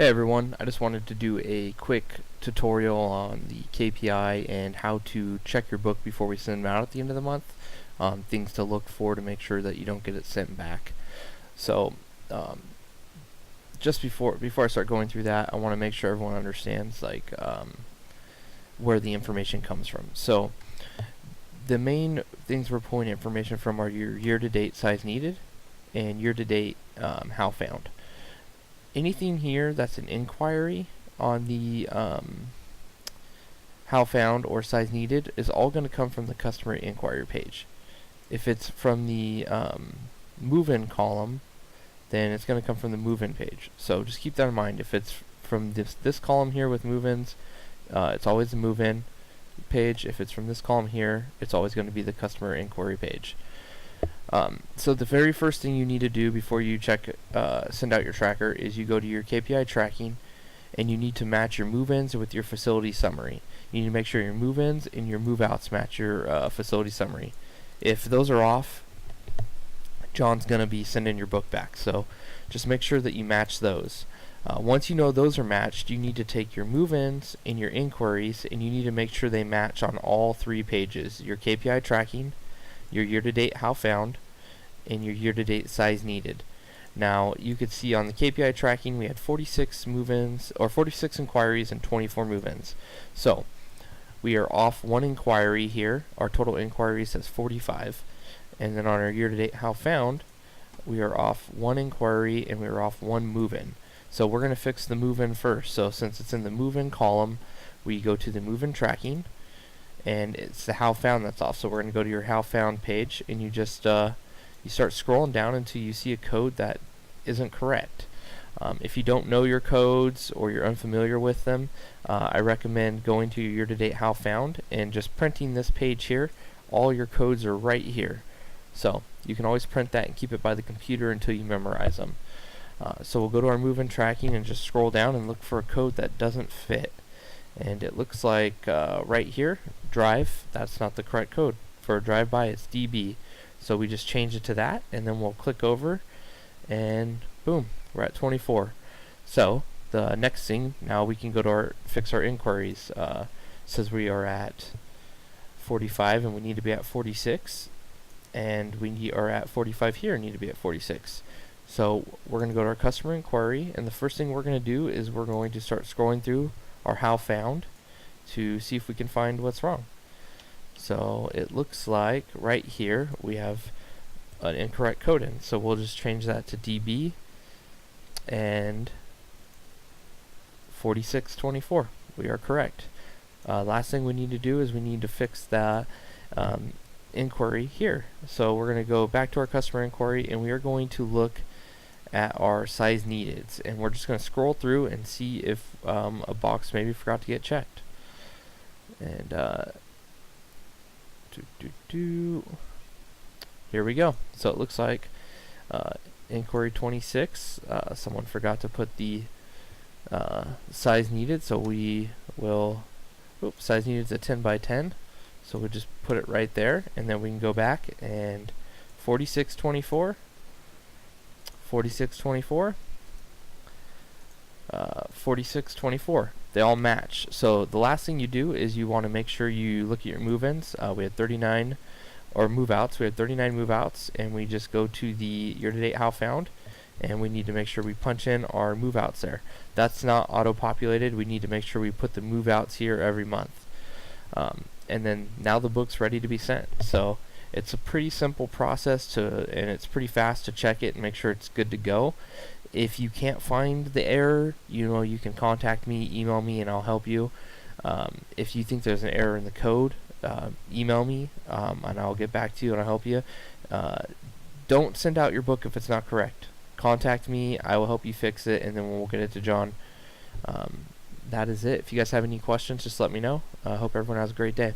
Hey everyone, I just wanted to do a quick tutorial on the KPI and how to check your book before we send them out at the end of the month. Things to look for to make sure that you don't get it sent back. So just before I start going through that, I want to make sure everyone understands where the information comes from. So the main things we're pulling information from are your year-to-date size needed and year-to-date how found. Anything here that's an inquiry on the how found or size needed is all going to come from the customer inquiry page. If it's from the move-in column, then it's going to come from the move-in page. So just keep that in mind. If it's from this column here with move-ins, it's always the move-in page. If it's from this column here, it's always going to be the customer inquiry page. So the very first thing you need to do before you send out your tracker is you go to your KPI tracking and you need to match your move-ins with your facility summary. You need to make sure your move-ins and your move-outs match your facility summary. If those are off, John's going to be sending your book back. So just make sure that you match those. Once you know those are matched, you need to take your move-ins and your inquiries and you need to make sure they match on all three pages. Your KPI tracking, your year-to-date how found, and your year-to-date size needed. Now you could see on the KPI tracking we had 46 move-ins or 46 inquiries and 24 move-ins. So we are off one inquiry here. Our total inquiries says 45, and then on our year-to-date how found we are off one inquiry and we are off one move-in. So we're going to fix the move-in first. So since it's in the move-in column, we go to the move-in tracking and it's the how found that's off. So we're going to go to your how found page and you just you start scrolling down until you see a code that isn't correct. If you don't know your codes or you're unfamiliar with them, I recommend going to your year-to-date how found and just printing this page here. All your codes are right here. So you can always print that and keep it by the computer until you memorize them. So we'll go to our move-in tracking and just scroll down and look for a code that doesn't fit. And it looks like right here, drive, that's not the correct code. For a drive-by, it's DB. So we just change it to that, and then we'll click over, and boom, we're at 24. So the next thing, now we can go to fix our inquiries. Says we are at 45, and we need to be at 46, and we are at 45 here, and need to be at 46. So we're going to go to our customer inquiry, and the first thing we're going to do is we're going to start scrolling through our how found to see if we can find what's wrong. So it looks like right here we have an incorrect code in. So we'll just change that to DB and 4624. We are correct. Last thing we need to do is we need to fix the inquiry here. So we're going to go back to our customer inquiry and we are going to look at our size needed, and we're just going to scroll through and see if a box maybe forgot to get checked. And here we go. So it looks like inquiry 26, someone forgot to put the size needed, so we will, size needed is a 10 by 10, so we'll just put it right there, and then we can go back and 4624, 4624, 4624. They all match. So the last thing you do is you want to make sure you look at your move-ins. We had 39, or move-outs. We had 39 move-outs, and we just go to the year-to-date how found, and we need to make sure we punch in our move-outs there. That's not auto-populated. We need to make sure we put the move-outs here every month. And then now the book's ready to be sent. So it's a pretty simple process and it's pretty fast to check it and make sure it's good to go. If you can't find the error, you can contact me, email me, and I'll help you. If you think there's an error in the code, email me, and I'll get back to you and I'll help you. Don't send out your book if it's not correct. Contact me, I will help you fix it, and then we'll get it to John. That is it. If you guys have any questions, just let me know. I hope everyone has a great day.